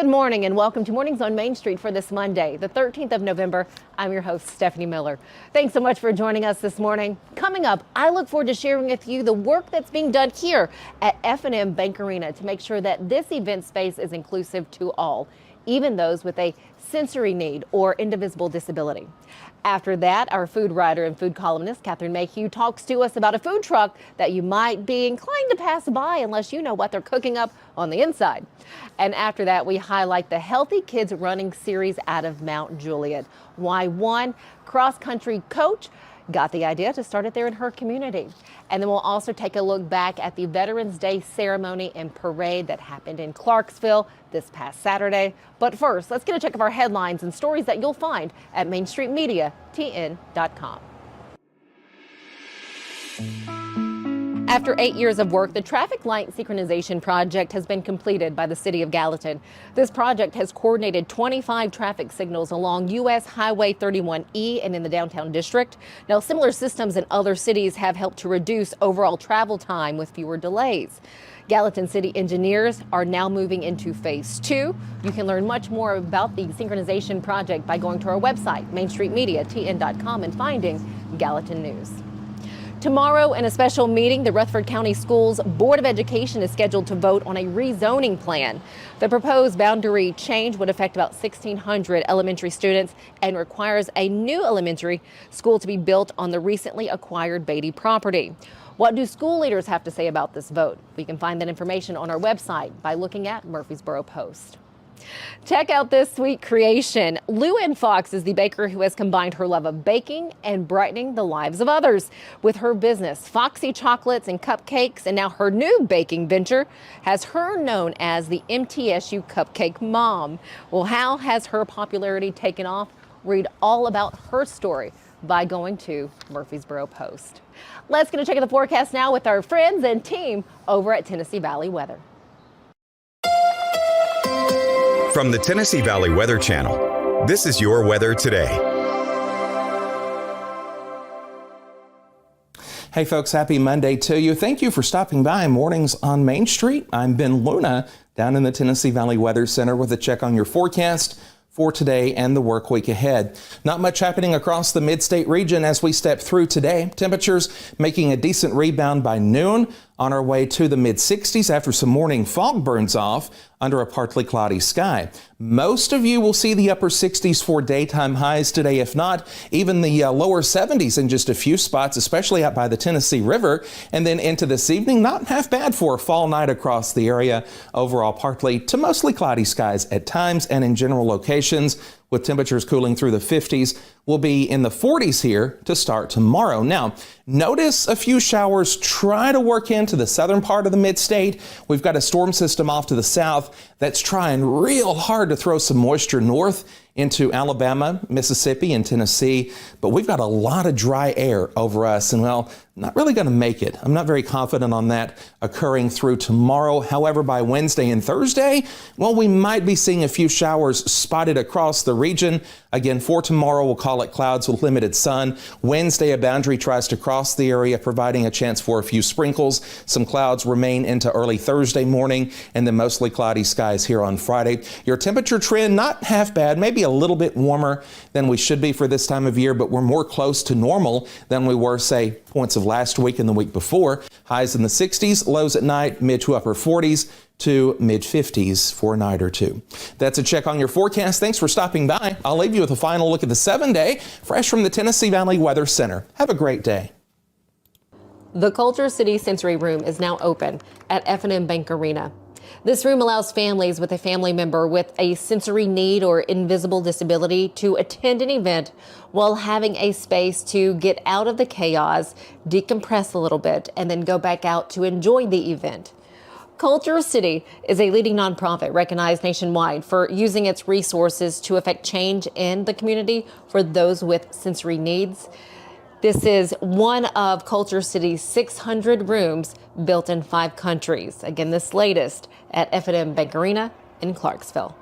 Good morning and welcome to Mornings on Main Street for this Monday, the 13th of November. I'm your host, Stefanie Miller. Thanks so much for joining us this morning. Coming up, I look forward to sharing with you the work that's being done here at F&M Bank Arena to make sure that this event space is inclusive to all, even those with a sensory need or indivisible disability. After that, our food writer and food columnist, Mayhew, talks to us about a food truck that you might be inclined to pass by unless you know what they're cooking up on the inside. And after that, we highlight the Healthy Kids Running Series out of Mount Juliet. Why one cross-country coach got the idea to start it there in her community. And then we'll also take a look back at the Veterans Day ceremony and parade that happened in Clarksville this past Saturday. But first, let's get a check of our headlines and stories that you'll find at MainStreetMediaTN.com. After 8 years of work, the traffic light synchronization project has been completed by the city of Gallatin. This project has coordinated 25 traffic signals along U.S. Highway 31E and in the downtown district. Now, similar systems in other cities have helped to reduce overall travel time with fewer delays. Gallatin City engineers are now moving into phase 2. You can learn much more about the synchronization project by going to our website, MainStreetMediaTN.com, and finding Gallatin News. Tomorrow, in a special meeting, the Rutherford County Schools Board of Education is scheduled to vote on a rezoning plan. The proposed boundary change would affect about 1,600 elementary students and requires a new elementary school to be built on the recently acquired Beatty property. What do school leaders have to say about this vote? We can find that information on our website by looking at Murfreesboro Post. Check out this sweet creation. Lou Ann Fox is the baker who has combined her love of baking and brightening the lives of others. With her business, Foxy Chocolates and Cupcakes, and now her new baking venture has her known as the MTSU Cupcake Mom. Well, how has her popularity taken off? Read all about her story by going to Murfreesboro Post. Let's get a check of the forecast now with our friends and team over at Tennessee Valley Weather. From the Tennessee Valley Weather Channel, this is your weather today. Hey folks, happy Monday to you. Thank you for stopping by Mornings on Main Street. I'm Ben Luna down in the Tennessee Valley Weather Center with a check on your forecast for today and the work week ahead. Not much happening across the mid-state region as we step through today. Temperatures making a decent rebound by noon, on our way to the mid-60s after some morning fog burns off under a partly cloudy sky. Most of you will see the upper 60s for daytime highs today, if not even the lower 70s in just a few spots, especially out by the Tennessee River. And then into this evening, not half bad for a fall night across the area. Overall, partly to mostly cloudy skies at times and in general locations, with temperatures cooling through the 50s. We'll be in the 40s here to start tomorrow. Now, notice a few showers try to work into the southern part of the mid-state. We've got a storm system off to the south that's trying real hard to throw some moisture north into Alabama, Mississippi, and Tennessee. But we've got a lot of dry air over us, and well, not really going to make it. I'm not very confident on that occurring through tomorrow. However, by Wednesday and Thursday, well, we might be seeing a few showers spotted across the region. Again, for tomorrow, we'll call it clouds with limited sun. Wednesday, a boundary tries to cross the area, providing a chance for a few sprinkles. Some clouds remain into early Thursday morning, and then mostly cloudy skies here on Friday. Your temperature trend, not half bad, maybe a little bit warmer than we should be for this time of year, but we're more close to normal than we were, say, points of last week and the week before. Highs in the 60s, lows at night, mid to upper 40s to mid 50s for a night or two. That's a check on your forecast. Thanks for stopping by. I'll leave you with a final look at the 7-day, fresh from the Tennessee Valley Weather Center. Have a great day. The KultureCity Sensory Room is now open at F&M Bank Arena. This room allows families with a family member with a sensory need or invisible disability to attend an event while having a space to get out of the chaos, decompress a little bit, and then go back out to enjoy the event. KultureCity is a leading nonprofit recognized nationwide for using its resources to affect change in the community for those with sensory needs. This is one of KultureCity's 600 rooms built in 5 countries. Again, this latest at F&M Bank Arena in Clarksville.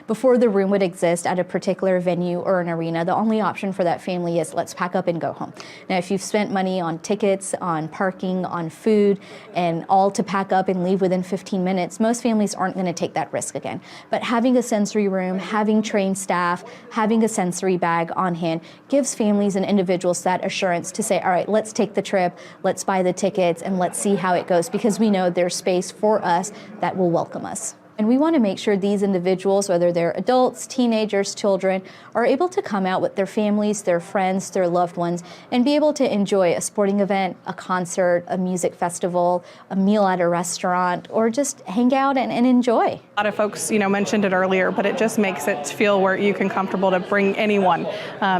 Before the room would exist at a particular venue or an arena, the only option for that family is let's pack up and go home. Now, if you've spent money on tickets, on parking, on food, and all to pack up and leave within 15 minutes, most families aren't going to take that risk again. But having a sensory room, having trained staff, having a sensory bag on hand gives families and individuals that assurance to say, all right, let's take the trip, let's buy the tickets, and let's see how it goes, because we know there's space for us that will welcome us. And we want to make sure these individuals, whether they're adults, teenagers, children, are able to come out with their families, their friends, their loved ones, and be able to enjoy a sporting event, a concert, a music festival, a meal at a restaurant, or just hang out and enjoy. A lot of folks, mentioned it earlier, but it just makes it feel where you can comfortable to bring anyone,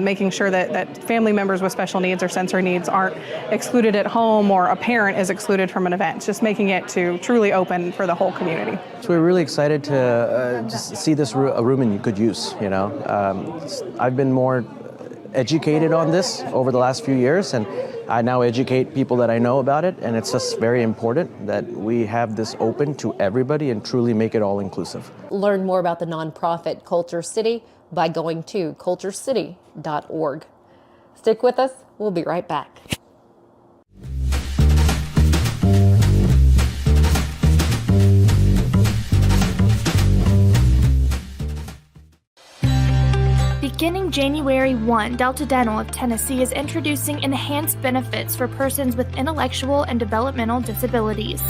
making sure that family members with special needs or sensory needs aren't excluded at home or a parent is excluded from an event, just making it to truly open for the whole community. So we're really excited to just see this a room in good use. I've been more educated on this over the last few years, and I now educate people that I know about it, and it's just very important that we have this open to everybody and truly make it all inclusive. Learn more about the nonprofit Culture City by going to KultureCity.org. Stick with us. We'll be right back. Beginning January 1, Delta Dental of Tennessee is introducing enhanced benefits for persons with intellectual and developmental disabilities.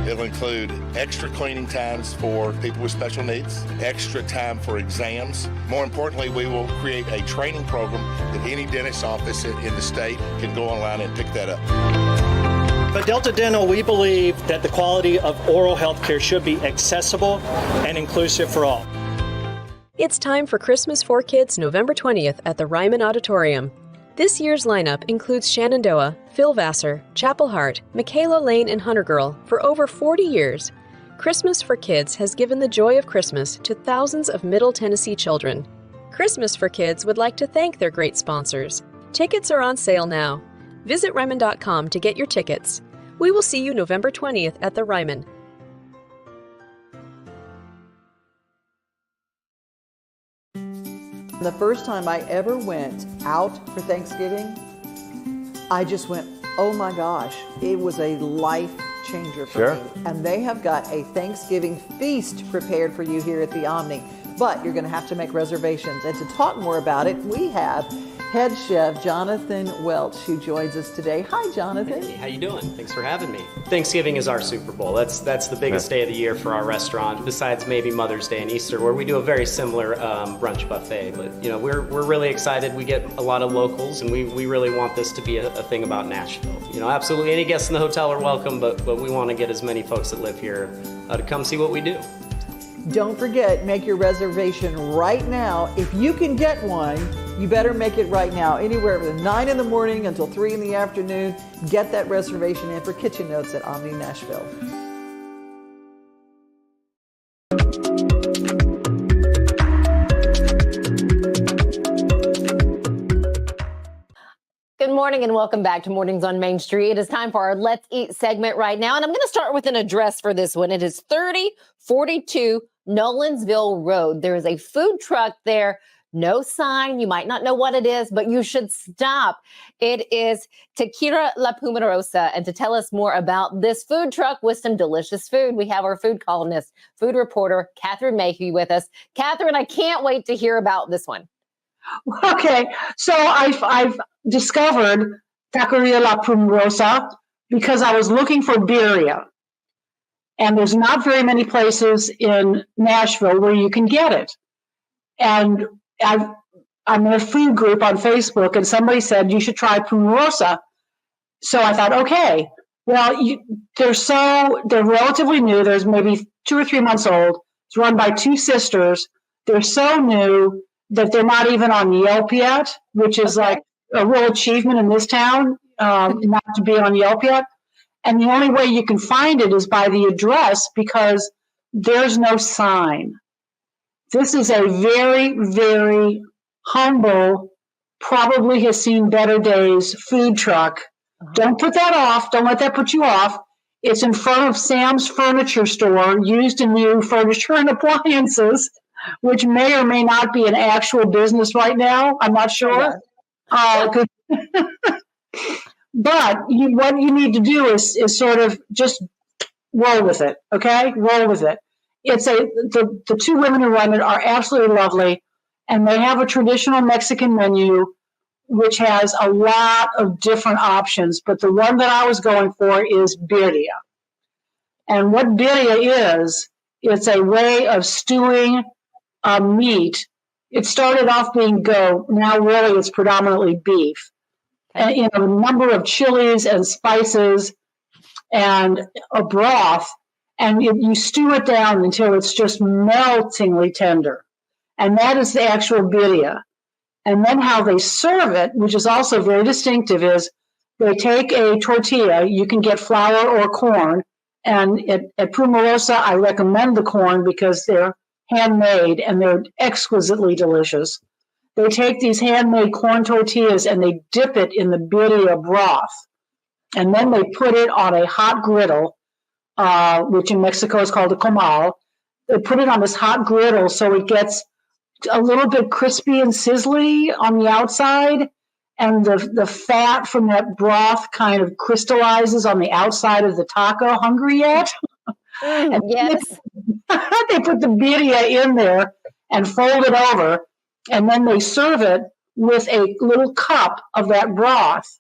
It'll include extra cleaning times for people with special needs, extra time for exams. More importantly, we will create a training program that any dentist's office in the state can go online and pick that up. At Delta Dental, we believe that the quality of oral health care should be accessible and inclusive for all. It's time for Christmas for Kids November 20th at the Ryman Auditorium. This year's lineup includes Shenandoah, Phil Vassar, Chapel Hart, Michaela Lane, and Hunter Girl for over 40 years. Christmas for Kids has given the joy of Christmas to thousands of Middle Tennessee children. Christmas for Kids would like to thank their great sponsors. Tickets are on sale now. Visit Ryman.com to get your tickets. We will see you November 20th at the Ryman. The first time I ever went out for Thanksgiving, I just went, oh my gosh, it was a life changer for me. And they have got a Thanksgiving feast prepared for you here at the Omni. But you're going to have to make reservations. And to talk more about it, we have head chef Jonathan Welch, who joins us today. Hi, Jonathan. Hey, how you doing? Thanks for having me. Thanksgiving is our Super Bowl. That's the biggest day of the year for our restaurant, besides maybe Mother's Day and Easter, where we do a very similar brunch buffet. But we're really excited. We get a lot of locals, and we really want this to be a thing about Nashville. Absolutely any guests in the hotel are welcome, but we want to get as many folks that live here to come see what we do. Don't forget, make your reservation right now. If you can get one, you better make it right now. Anywhere from 9 in the morning until 3 in the afternoon, get that reservation in for Kitchen Notes at Omni Nashville. Good morning and welcome back to Mornings on Main Street. It is time for our Let's Eat segment right now. And I'm going to start with an address for this one. It is 3042 Nolensville Road. There is a food truck there. No sign. You might not know what it is, but you should stop. It is Taqueria La Pumarosa. And to tell us more about this food truck with some delicious food, we have our food columnist, food reporter, Catherine Mayhew with us. Catherine, I can't wait to hear about this one. Okay, so I've discovered Taqueria La Pumarosa because I was looking for birria. And there's not very many places in Nashville where you can get it. And I'm in a food group on Facebook, and somebody said you should try Pumarosa. So I thought, okay, well, they're relatively new. There's maybe 2 or 3 months old. It's run by 2 sisters. They're so new that they're not even on Yelp yet, which is like a real achievement in this town, not to be on Yelp yet. And the only way you can find it is by the address, because there's no sign. This is a very, very humble, probably has seen better days food truck. Don't put that off. Don't let that put you off. It's in front of Sam's Furniture Store, used and new furniture and appliances. which may or may not be an actual business right now. I'm not sure. But what you need to do is sort of just roll with it, okay? Roll with it. The two women who run it are absolutely lovely, and they have a traditional Mexican menu, which has a lot of different options. But the one that I was going for is birria. And what birria is, it's a way of stewing meat. It started off being goat. Now really it's predominantly beef. And in a number of chilies and spices and a broth. And you stew it down until it's just meltingly tender. And that is the actual birria. And then how they serve it, which is also very distinctive, is they take a tortilla. You can get flour or corn. And at Pumarosa, I recommend the corn because they're handmade and they're exquisitely delicious. They take these handmade corn tortillas and they dip it in the birria broth. And then they put it on a hot griddle, which in Mexico is called a comal. They put it on this hot griddle so it gets a little bit crispy and sizzly on the outside. And the fat from that broth kind of crystallizes on the outside of the taco. Hungry yet? Yes. They put the birria in there and fold it over, and then they serve it with a little cup of that broth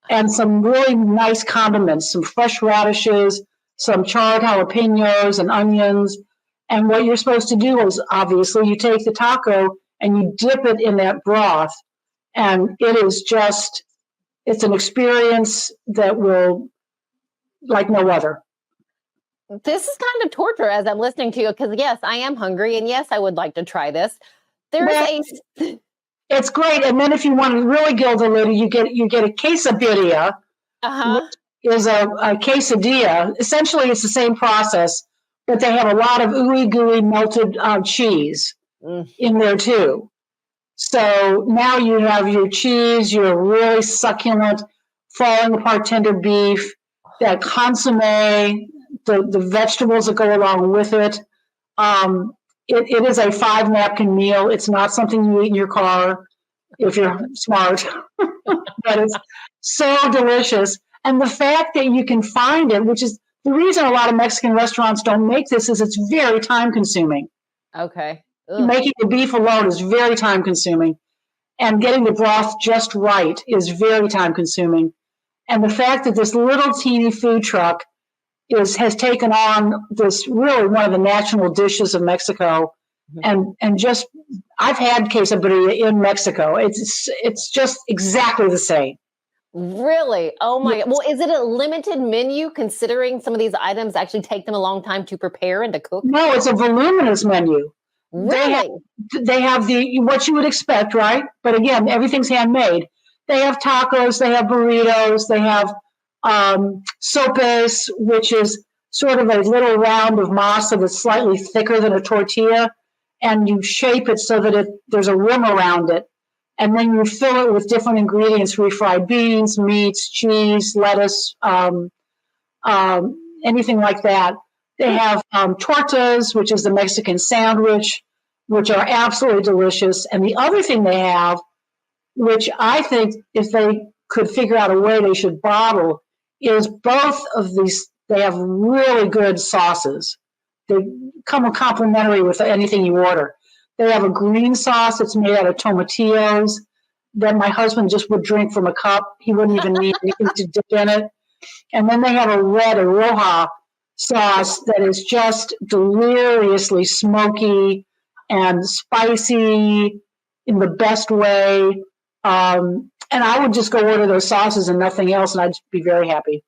and some really nice condiments, some fresh radishes, some charred jalapenos and onions. And what you're supposed to do is, obviously, you take the taco and you dip it in that broth. And it is just, it's an experience that will, like no other. This is kind of torture as I'm listening to you, because yes, I am hungry, and yes, I would like to try this. It's great. And then if you want to really gild the lid, you get a quesadilla, which is a quesadilla. Essentially, it's the same process, but they have a lot of ooey gooey melted cheese in there too. So now you have your cheese, your really succulent, falling apart tender beef, that consommé, the vegetables that go along with it. It is a 5-napkin meal. It's not something you eat in your car if you're smart, but it's so delicious. And the fact that you can find it, which is the reason a lot of Mexican restaurants don't make this, is it's very time consuming. Okay. Making the beef alone is very time consuming, and getting the broth just right is very time consuming. And the fact that this little teeny food truck has taken on this really one of the national dishes of Mexico, and just I've had quesadilla in Mexico. It's just exactly the same. Really? Oh my God. Well, is it a limited menu considering some of these items actually take them a long time to prepare and to cook? No, it's a voluminous menu. Really? They have what you would expect, right? But again, everything's handmade. They have tacos, they have burritos, they have sopes, which is sort of a little round of masa that's slightly thicker than a tortilla, and you shape it so that there's a rim around it. And then you fill it with different ingredients, refried beans, meats, cheese, lettuce, anything like that. They have tortas, which is the Mexican sandwich, which are absolutely delicious. And the other thing they have, which I think if they could figure out a way they should bottle, is both of these. They have really good sauces. They come complimentary with anything you order. They have a green sauce that's made out of tomatillos that my husband just would drink from a cup. He wouldn't even need anything to dip in it. And then they have a red Roja sauce that is just deliriously smoky and spicy in the best way. And I would just go order those sauces and nothing else, and I'd be very happy.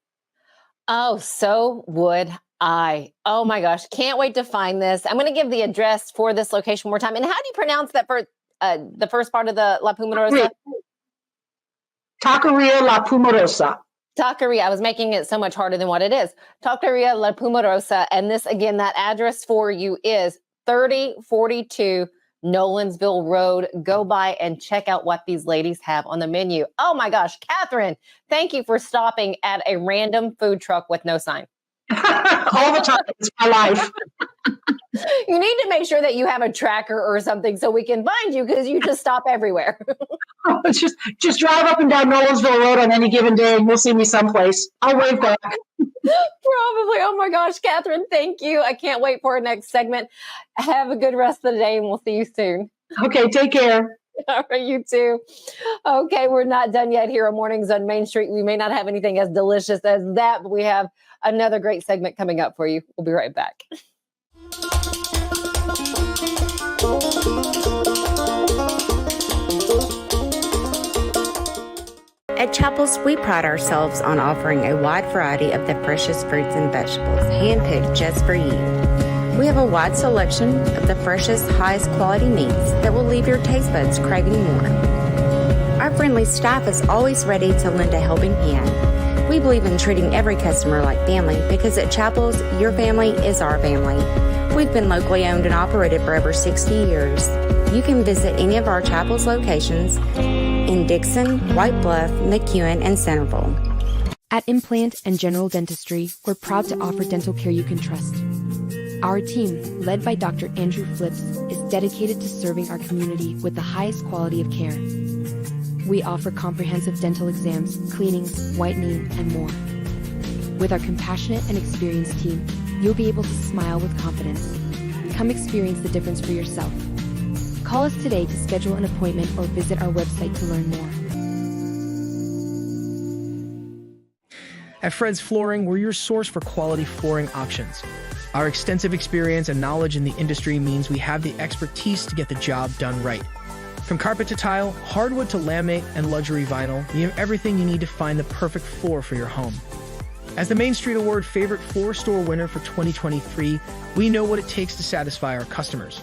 Oh, so would I. Oh my gosh. Can't wait to find this. I'm going to give the address for this location one more time. And how do you pronounce that for the first part of the La Pumarosa? Taqueria La Pumarosa. Taqueria. I was making it so much harder than what it is. Taqueria La Pumarosa. And this, again, that address for you is 3042 Nolansville Road. Go by and check out what these ladies have on the menu. Oh my gosh, Catherine, thank you for stopping at a random food truck with no sign. All the time. It's my life. You need to make sure that you have a tracker or something so we can find you, because you just stop everywhere. just drive up and down Nolensville Road on any given day and you'll see me someplace. I'll wave back. Probably. Oh my gosh, Catherine, thank you. I can't wait for our next segment. Have a good rest of the day and we'll see you soon. Okay, take care. All right, you too. Okay, we're not done yet here on Mornings on Main Street. We may not have anything as delicious as that, but we have another great segment coming up for you. We'll be right back. At Chapel's, we pride ourselves on offering a wide variety of the freshest fruits and vegetables, handpicked just for you. We have a wide selection of the freshest, highest quality meats that will leave your taste buds craving more. Our friendly staff is always ready to lend a helping hand. We believe in treating every customer like family because at Chapel's, your family is our family. We've been locally owned and operated for over 60 years. You can visit any of our Chapel's locations in Dixon, White Bluff, McEwen, and Centerville. At Implant and General Dentistry, we're proud to offer dental care you can trust. Our team, led by Dr. Andrew Flips, is dedicated to serving our community with the highest quality of care. We offer comprehensive dental exams, cleanings, whitening, and more. With our compassionate and experienced team, you'll be able to smile with confidence. Come experience the difference for yourself. Call us today to schedule an appointment or visit our website to learn more. At Fred's Flooring, we're your source for quality flooring options. Our extensive experience and knowledge in the industry means we have the expertise to get the job done right. From carpet to tile, hardwood to laminate, and luxury vinyl, we have everything you need to find the perfect floor for your home. As the Main Street Award Favorite Floor Store winner for 2023, we know what it takes to satisfy our customers.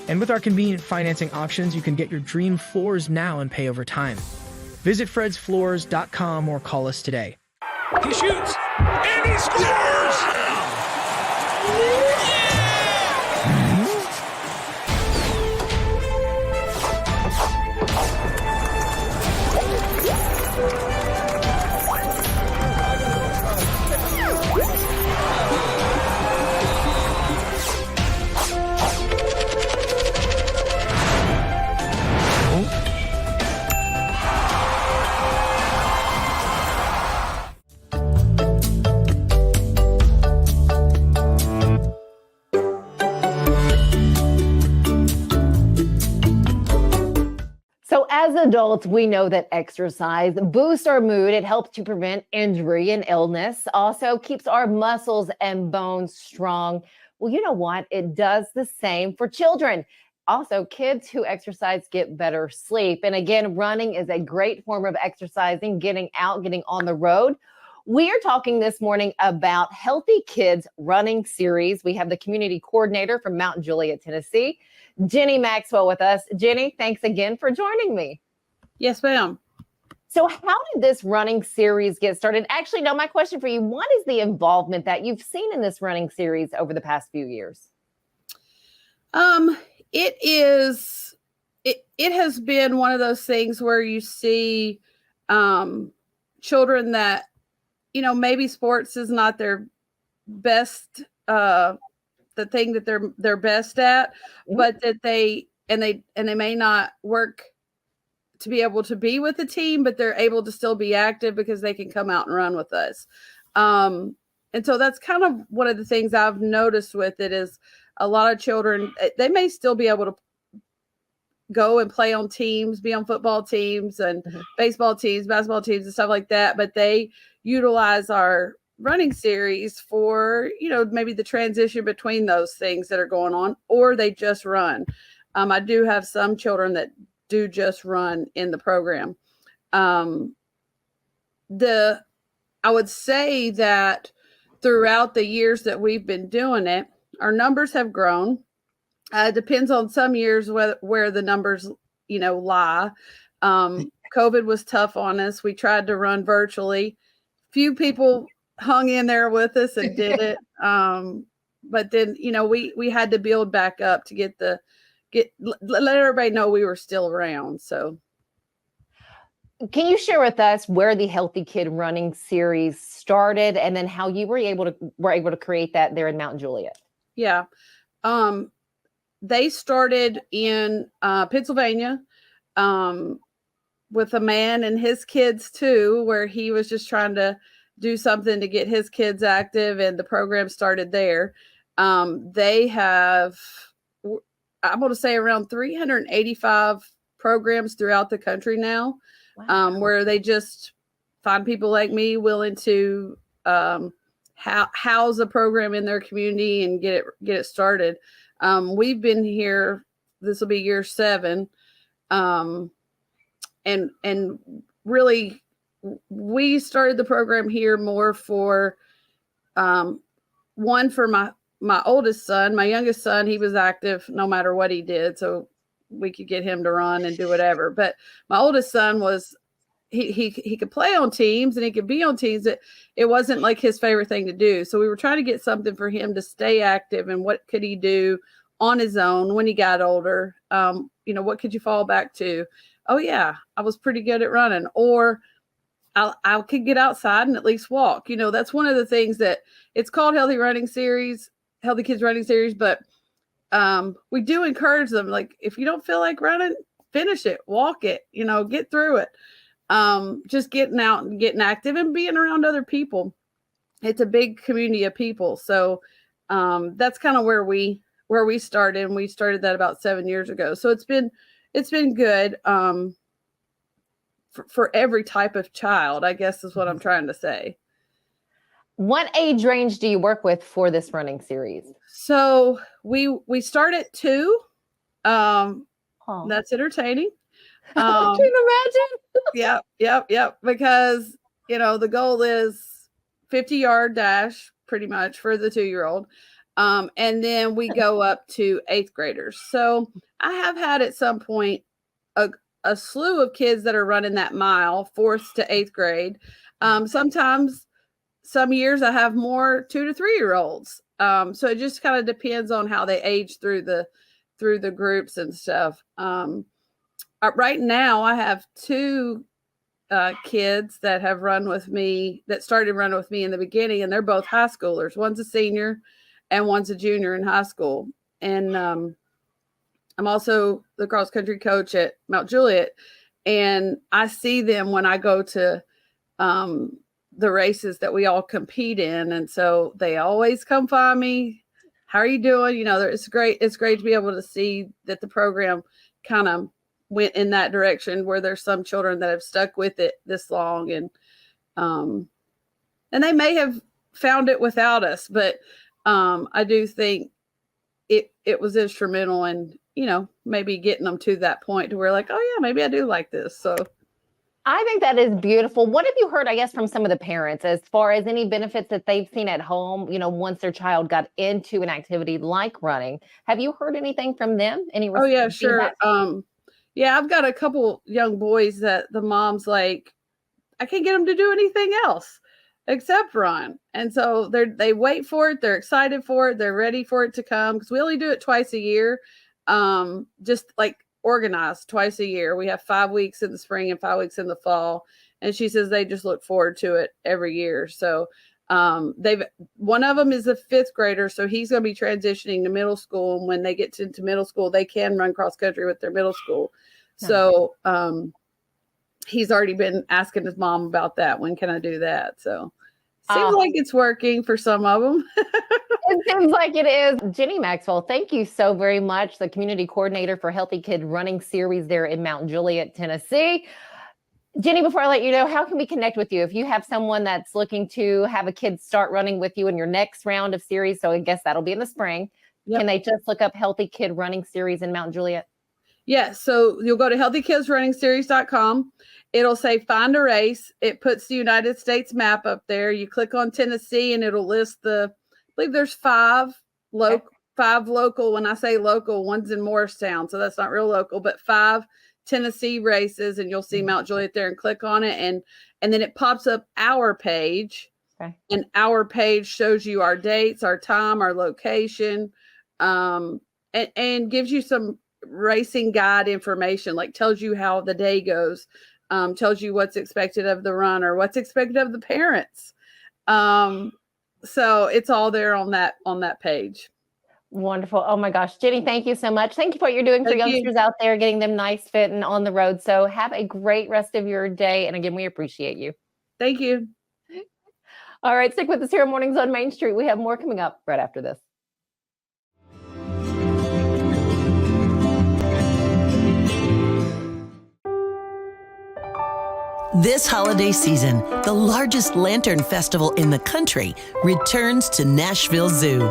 And with our convenient financing options, you can get your dream floors now and pay over time. Visit fredsfloors.com or call us today. He shoots, and he scores! So as adults, we know that exercise boosts our mood. It helps to prevent injury and illness. Also keeps our muscles and bones strong. Well, you know what? It does the same for children. Also, kids who exercise get better sleep. And again, running is a great form of exercising, getting out, getting on the road. We are talking this morning about Healthy Kids Running Series. We have the community coordinator from Mount Juliet, Tennessee, Jenny Maxwell, with us. Jenny, thanks again for joining me. Yes, ma'am. So how did this running series get started? Actually, no, my question for you, what is the involvement that you've seen in this running series over the past few years? It has been one of those things where you see children that, you know, maybe sports is not their best, the thing that they're best at, but that they may not work to be able to be with the team, but they're able to still be active because they can come out and run with us. And so that's kind of one of the things I've noticed with it is a lot of children, they may still be able to go and play on teams, be on football teams and baseball teams, basketball teams and stuff like that. But they utilize our running series for, you know, maybe the transition between those things that are going on, or they just run. I do have some children that do just run in the program. I would say that throughout the years that we've been doing it, our numbers have grown. It depends on some years where the numbers, you know, lie. COVID was tough on us. We tried to run virtually. Few people hung in there with us and did it. But then, you know, we had to build back up to let everybody know we were still around. So can you share with us where the Healthy Kid Running Series started and then how you were able to create that there in Mount Juliet? Yeah. They started in Pennsylvania with a man and his kids too, where he was just trying to do something to get his kids active, and the program started there. They have, I'm going to say, around 385 programs throughout the country now. Wow. Where they just find people like me willing to house a program in their community and get it started. We've been here, this will be year 7. And really, we started the program here more for one, for my oldest son. My youngest son, he was active no matter what he did, so we could get him to run and do whatever. But my oldest son was, he could play on teams and he could be on teams. It wasn't like his favorite thing to do. So we were trying to get something for him to stay active, and what could he do on his own when he got older? What could you fall back to? Oh yeah, I was pretty good at running, or I could get outside and at least walk. That's one of the things that it's called Healthy Kids Running Series, but we do encourage them. Like, if you don't feel like running, finish it, walk it, get through it. Just getting out and getting active and being around other people. It's a big community of people. So that's kind of where we started, and we started that about 7 years ago. So it's been good for every type of child, I guess is what I'm trying to say. What age range do you work with for this running series? So we start at 2. That's entertaining. I can imagine. Yep. Because, the goal is 50-yard dash pretty much for the 2-year-old. And then we go up to 8th graders. So I have had at some point a slew of kids that are running that mile, 4th to 8th grade. Sometimes, some years I have more 2 to 3-year-olds. So it just kind of depends on how they age through the groups and stuff. Right now I have 2 kids that have run with me, that started running with me in the beginning, and they're both high schoolers. One's a senior and one's a junior in high school. And I'm also the cross country coach at Mount Juliet, and I see them when I go to the races that we all compete in. And so they always come find me. How are you doing? It's great. It's great to be able to see that the program kind of went in that direction, where there's some children that have stuck with it this long, and they may have found it without us, but I do think it was instrumental in, maybe getting them to that point to where, like, oh yeah, maybe I do like this. So I think that is beautiful. What have you heard, I guess, from some of the parents as far as any benefits that they've seen at home, once their child got into an activity like running? Have you heard anything from them? Oh yeah, sure. Yeah, I've got a couple young boys that the mom's like, I can't get them to do anything else except run. And so they wait for it. They're excited for it. They're ready for it to come, because we only do it twice a year. Just like organized twice a year. We have 5 weeks in the spring and 5 weeks in the fall. And she says they just look forward to it every year. So one of them is a 5th grader, so he's going to be transitioning to middle school. And when they get into middle school, they can run cross country with their middle school. Nice. So he's already been asking his mom about that. When can I do that? So seems like it's working for some of them. It seems like it is. Jenny Maxwell, thank you so very much. The community coordinator for Healthy Kid Running Series there in Mount Juliet, Tennessee. Jenny, before I let you know, how can we connect with you? If you have someone that's looking to have a kid start running with you in your next round of series, so I guess that'll be in the spring, Can they just look up Healthy Kid Running Series in Mount Juliet? Yes. So you'll go to healthykidsrunningseries.com. It'll say find a race. It puts the United States map up there. You click on Tennessee and it'll list I believe there's 5 local. When I say local, one's in Morristown, so that's not real local, but 5 Tennessee races, and you'll see Mount Juliet there, and click on it. And then it pops up our page. Okay. And our page shows you our dates, our time, our location, and gives you some racing guide information, like tells you how the day goes, tells you what's expected of the runner, what's expected of the parents. So it's all there on that page. Wonderful. Oh my gosh. Jenny, thank you so much. Thank you for what you're doing for youngsters out there, getting them nice, fit, and on the road. So have a great rest of your day. And again, we appreciate you. Thank you. All right, stick with us here on Mornings on Main Street. We have more coming up right after this. This holiday season, the largest lantern festival in the country returns to Nashville Zoo.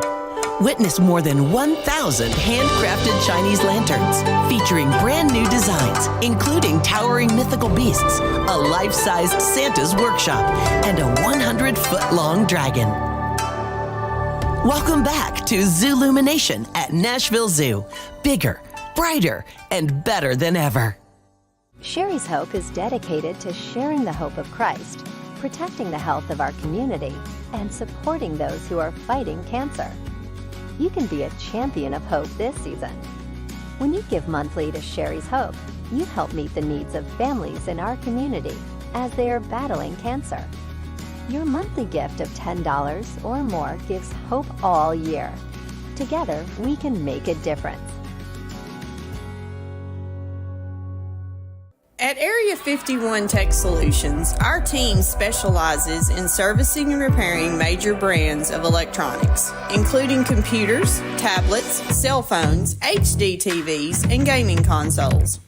Witness more than 1,000 handcrafted Chinese lanterns featuring brand new designs, including towering mythical beasts, a life-sized Santa's workshop, and a 100-foot-long dragon. Welcome back to Zoolumination at Nashville Zoo. Bigger, brighter, and better than ever. Sherry's Hope is dedicated to sharing the hope of Christ, protecting the health of our community, and supporting those who are fighting cancer. You can be a champion of hope this season. When you give monthly to Sherry's Hope, you help meet the needs of families in our community as they are battling cancer. Your monthly gift of $10 or more gives hope all year. Together, we can make a difference. At Area 51 Tech Solutions, our team specializes in servicing and repairing major brands of electronics, including computers, tablets, cell phones, HD TVs, and gaming consoles.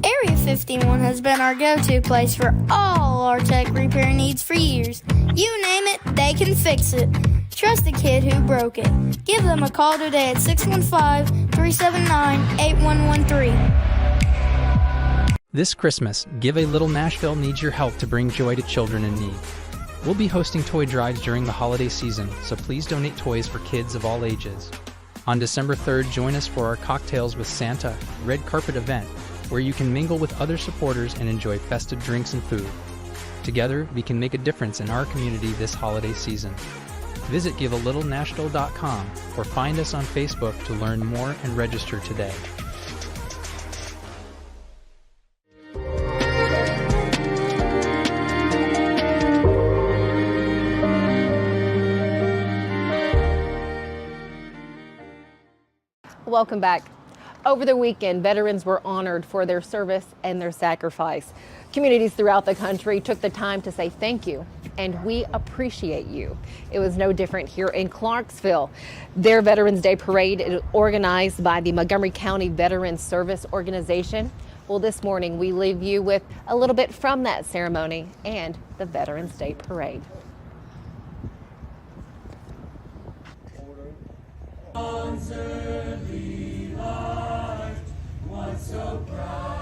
Area 51 has been our go-to place for all our tech repair needs for years. You name it, they can fix it. Trust the kid who broke it. Give them a call today at 615-379-8113. This Christmas, Give a Little Nashville needs your help to bring joy to children in need. We'll be hosting toy drives during the holiday season, so please donate toys for kids of all ages. On December 3rd, join us for our Cocktails with Santa red carpet event, where you can mingle with other supporters and enjoy festive drinks and food. Together, we can make a difference in our community this holiday season. Visit givealittle.nashville.com or find us on Facebook to learn more and register today. Welcome back. Over the weekend, veterans were honored for their service and their sacrifice. Communities throughout the country took the time to say thank you, and we appreciate you. It was no different here in Clarksville. Their Veterans Day Parade is organized by the Montgomery County Veterans Service Organization. Well, this morning we leave you with a little bit from that ceremony and the Veterans Day Parade. Once early light, once so bright.